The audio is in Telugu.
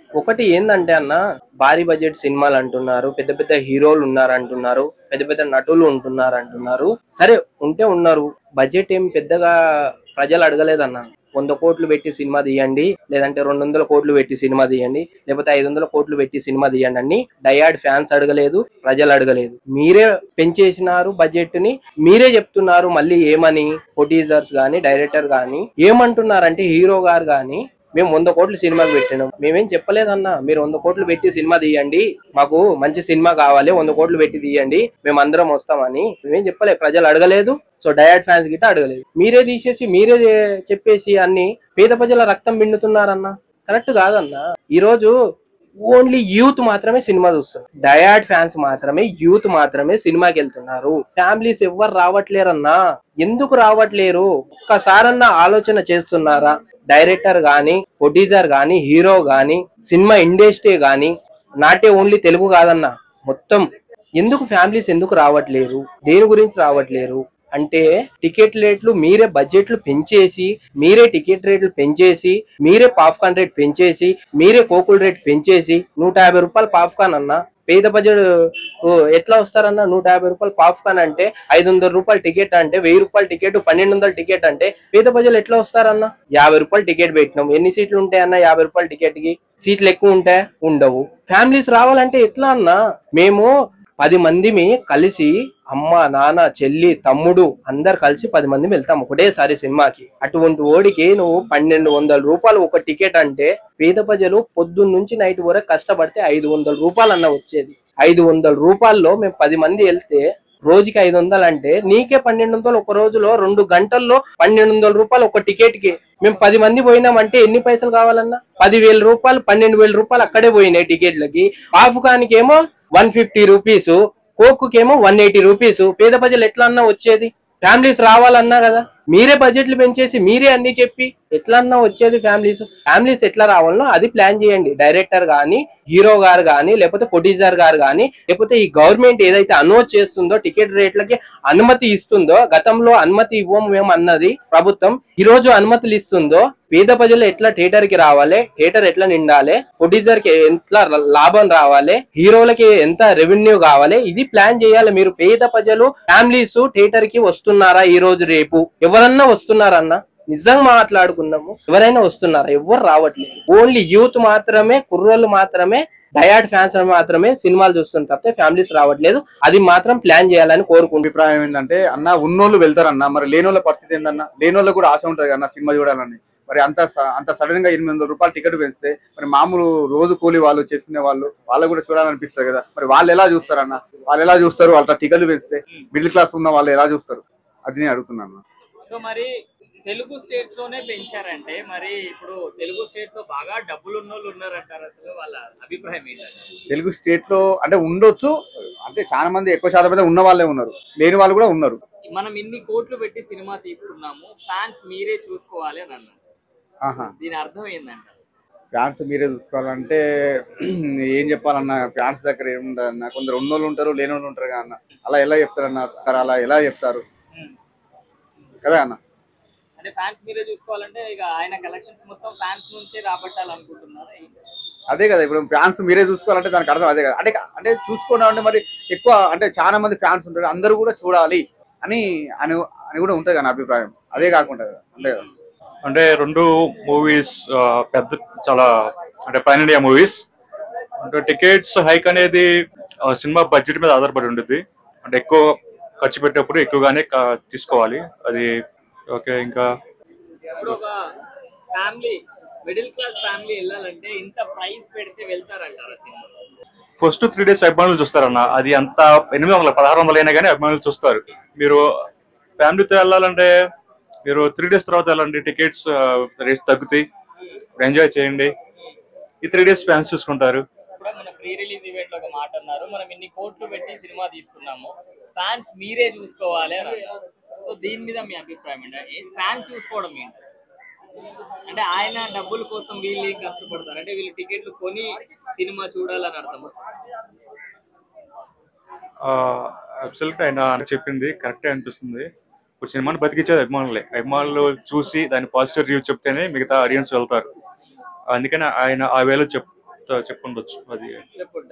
ఒకటి ఏందంటే అన్న, భారీ బడ్జెట్ సినిమాలు అంటున్నారు, పెద్ద పెద్ద హీరోలు ఉన్నారు అంటున్నారు, పెద్ద పెద్ద నటులు ఉంటున్నారు అంటున్నారు. సరే ఉంటే ఉన్నారు, బడ్జెట్ ఏం పెద్దగా ప్రజలు అడగలేదన్న. 100 కోట్లు పెట్టి సినిమా తీయండి, లేదంటే 200 కోట్లు పెట్టి సినిమా తీయండి, లేకపోతే 500 కోట్లు పెట్టి సినిమా తీయండి అని డయాడ్ ఫ్యాన్స్ అడగలేదు, ప్రజలు అడగలేదు. మీరే పెంచేసినారు బడ్జెట్ ని, మీరే చెప్తున్నారు. మళ్ళీ ఏమని ప్రొడ్యూసర్స్ గానీ, డైరెక్టర్ గానీ ఏమంటున్నారంటే, హీరో గారు గానీ మేము 100 కోట్లు సినిమాకి పెట్టినాం. మేమేం చెప్పలేదన్నా, మీరు 100 కోట్లు పెట్టి సినిమా తీయండి, మాకు మంచి సినిమా కావాలి, 100 కోట్లు పెట్టి తీయండి, మేము అందరం వస్తామని మేమేం చెప్పలేదు. ప్రజలు అడగలేదు, సో డయాడ్ ఫ్యాన్స్ గిట్ట అడగలేదు. మీరే తీసేసి మీరే చెప్పేసి అన్ని పేద ప్రజల రక్తం పిండుతున్నారన్నా. కరెక్ట్ కాదన్నా. ఈ రోజు ఓన్లీ యూత్ మాత్రమే సినిమా చూస్తున్నారు. డయాడ్ ఫ్యాన్స్ మాత్రమే, యూత్ మాత్రమే సినిమాకి వెళ్తున్నారు. ఫ్యామిలీస్ ఎవ్వరు రావట్లేరన్నా. ఎందుకు రావట్లేరు? ఒక్కసారన్నా ఆలోచన చేస్తున్నారా? డైరెక్టర్ గానీ, ప్రొడ్యూసర్ గానీ, హీరో గానీ, సినిమా ఇండస్ట్రీ గానీ, నాటే ఓన్లీ తెలుగు కాదన్నా, మొత్తం ఎందుకు ఫ్యామిలీస్ ఎందుకు రావట్లేరు? దేని గురించి రావట్లేరు అంటే, టికెట్ రేట్లు మీరే బడ్జెట్లు పెంచేసి, మీరే టికెట్ రేట్లు పెంచేసి, మీరే పాప్కార్న్ రేట్ పెంచేసి, మీరే కోకుల రేట్ పెంచేసి, 150 రూపాయలు పాప్కార్న్ అన్న. పేద ప్రజలు ఎట్లా వస్తారన్న? 150 రూపాయలు పాప్కార్న్ అంటే, 500 రూపాయలు టికెట్ అంటే, 1000 రూపాయల టికెట్, 1200 టికెట్ అంటే పేద ప్రజలు ఎట్లా వస్తారన్న? 50 రూపాయలు టికెట్ పెట్టినాం, ఎన్ని సీట్లు ఉంటాయన్న? 50 రూపాయల టికెట్ కి సీట్లు ఎక్కువ ఉంటాయా? ఉండవు. ఫ్యామిలీస్ రావాలంటే ఎట్లా అన్న? మేము 10 మందిమి కలిసి, అమ్మ నాన్న చెల్లి తమ్ముడు అందరు కలిసి 10 మంది వెళ్తాం ఒకటేసారి సినిమాకి. అటువంటి ఓడికి నువ్వు 1200 రూపాయలు ఒక టికెట్ అంటే, పేద ప్రజలు పొద్దున్న నుంచి నైట్ వరకు కష్టపడితే 500 రూపాయలు అన్న వచ్చేది. 500 రూపాయల్లో మేము 10 మంది వెళ్తే రోజుకి 500 అంటే నీకే 1200. ఒక రోజులో 2 గంటల్లో 1200 రూపాయలు ఒక టికెట్ కి. మేము 10 మంది పోయినామంటే ఎన్ని పైసలు కావాలన్నా? 10,000 రూపాయలు, 12,000 రూపాయలు అక్కడే పోయినాయి టికెట్లకి. పాప్కార్న్ కేమో 150 రూపీస్, కోక్కుకేమో 180 రూపీస్. పేద ప్రజలు ఎట్లా అన్నా వచ్చేది? ఫ్యామిలీస్ రావాలన్నా కదా, మీరే బడ్జెట్లు పెంచేసి మీరే అన్ని చెప్పి ఎట్లా అన్నా వచ్చేది? ఫ్యామిలీస్ ఎట్లా రావాలనో అది ప్లాన్ చేయండి. డైరెక్టర్ గానీ, హీరో గారు గానీ, లేకపోతే ప్రొడ్యూసర్ గారు గానీ, లేకపోతే ఈ గవర్నమెంట్ ఏదైతే అనౌన్స్ చేస్తుందో, టికెట్ రేట్లకి అనుమతి ఇస్తుందో, గతంలో అనుమతి ఇవ్వము మేము అన్నది ప్రభుత్వం, ఈ రోజు అనుమతులు ఇస్తుందో, పేద ప్రజలు ఎట్లా థియేటర్ కి రావాలి, థియేటర్ ఎట్లా నిండాలి, ప్రొడ్యూసర్ కి ఎట్లా లాభం రావాలి, హీరోలకి ఎంత రెవెన్యూ కావాలి, ఇది ప్లాన్ చేయాలి మీరు. పేద ప్రజలు ఫ్యామిలీస్ థియేటర్ కి వస్తున్నారా? ఈ రోజు రేపు ఎవరన్నా వస్తున్నారన్నా? నిజంగా మాట్లాడుకున్నాము, ఎవరైనా వస్తున్నారా? ఎవరు రావట్లేదు. ఓన్లీ యూత్ మాత్రమే, కుర్రోళ్ళు మాత్రమే, డయాడ్ ఫ్యాన్స్ మాత్రమే సినిమాలు చూస్తున్నారు తప్పితే ఫ్యామిలీస్ రావట్లేదు. అది మాత్రం ప్లాన్ చేయాలని కోరుకుంటున్నాను. అభిప్రాయం ఏంటంటే, అన్న ఉన్నోళ్ళు వెళ్తారన్న, మరి లేనోళ్ళ పరిస్థితి ఏందన్న? లేనోళ్ళకి కూడా ఆశ ఉంటది అన్న సినిమా చూడాలని. మరి అంత సడన్ గా 800 రూపాయలు టికెట్ పెంచితే, మరి మామూలు రోజు కూలి వాళ్ళు చేసుకునే వాళ్ళు కూడా చూడాలనిపిస్తుంది కదా. మరి వాళ్ళు ఎలా చూస్తారన్న? వాళ్ళు ఎలా చూస్తారు? వాళ్ళ టికెట్లు పెంచితే మిడిల్ క్లాస్ ఉన్న వాళ్ళు ఎలా చూస్తారు? అది నేను అడుగుతున్నాను. సో మరి తెలుగు స్టేట్స్ లోనే పెంచారంటే, మరి ఇప్పుడు తెలుగు స్టేట్స్ లో బాగా డబ్బులు ఉన్న వాళ్ళు ఉన్నారంటారు, అసలు వాళ్ళ అభిప్రాయం ఏంటంటే? తెలుగు స్టేట్ లో అంటే ఉండొచ్చు, అంటే చాలా మంది ఎక్కువ శాతం అయితే ఉన్న వాళ్ళే ఉన్నారు, లేని వాళ్ళు కూడా ఉన్నారు. మనం ఇన్ని కోట్లు పెట్టి సినిమా తీసుకున్నాము, ఫ్యాన్స్ మీరే చూసుకోవాలి అని అన్నారు. దీని అర్థం ఏంటంటే, ఫ్యాన్స్ మీరే చూసుకోవాలంటే ఏం చెప్పాలన్న? ఫ్యాన్స్ దగ్గర ఏముండదన్న, కొందరు ఉన్నోళ్ళు ఉంటారు, లేని వాళ్ళు ఉంటారు కదా అన్న. అలా ఎలా చెప్తారన్న? అలా ఎలా చెప్తారు కదా అన్న? అంటే ఫ్యాన్స్ మీరే చూసుకోవాలంటే ఇక ఆయన కలెక్షన్స్ మొత్తం ఫ్యాన్స్ నుంచే రాబట్టాలనుకుంటున్నారు. అదే కదా, ఇప్పుడు ఫ్యాన్స్ మీరే చూసుకోవాలంటే దానికి అర్థం అదే కదా. అంటే చూసుకోవడం అంటే మరి ఎక్కువ అంటే చాలా మంది ఫ్యాన్స్ ఉంటారు, అందరూ కూడా చూడాలి అని అని అని కూడా ఉంటుంది కదా అభిప్రాయం. అదే కాకుండా అంతే కదా. అంటే 2 మూవీస్ పెద్ద చాలా అంటే పాన్ ఇండియా మూవీస్. అంటే టికెట్స్ హైక్ అనేది సినిమా బడ్జెట్ మీద ఆధారపడి ఉంటుంది. అంటే ఎక్కువ ఖర్చు పెట్టేప్పుడు ఎక్కువగానే తీసుకోవాలి అది. ఓకే, ఇంకా ఇప్పుడు ఒక ఫ్యామిలీ, మిడిల్ క్లాస్ ఫ్యామిలీ వెళ్ళాలంటే ఇంత ప్రైస్ పెడితే వెళ్తారంటారా సినిమా? ఫస్ట్ 3 days అభిమానులు చూస్తారన్న. అది అంత 800 1600 అయినా కానీ అభిమానులు చూస్తారు. మీరు ఫ్యామిలీతో వెళ్ళాలంటే మీరు 3 days తర్వాత వెళ్ళండి, టికెట్స్ రేట్స్ తగ్గుతాయి, ఎంజాయ్ చేయండి. ఈ 3 days ఫ్యాన్స్ చూసుకుంటారు. ఇప్పుడు మన ప్రీ రిలీజ్ ఈవెంట్ లో ఒక మాట అన్నారు, మనం ఇన్ని కోట్లు పెట్టి సినిమా తీసుకున్నాము, ఫ్యాన్స్ మీరే చూసుకోవాలి అని. సో దీని మీద మీ అభిప్రాయం ఏంటి? ఫ్యాన్స్ చూసుకోవడం ఏంటి? అంటే ఆయన డబ్బుల కోసం వీళ్ళు కష్టపడతారు, అంటే వీళ్ళు టికెట్లు కొని సినిమా చూడాలని అర్థం. అబ్సల్యూట్ ఆయన చెప్పింది కరెక్టే అనిపిస్తుంది. ఇప్పుడు సినిమాని బతికించేది అభిమానులే. అభిమానులు చూసి దాని పాజిటివ్ రివ్యూ చెప్తేనే మిగతా ఆడియన్స్ వెళ్తారు. అందుకని ఆయన ఆ వేలో చెప్పుండొచ్చు అది. చెప్పండి.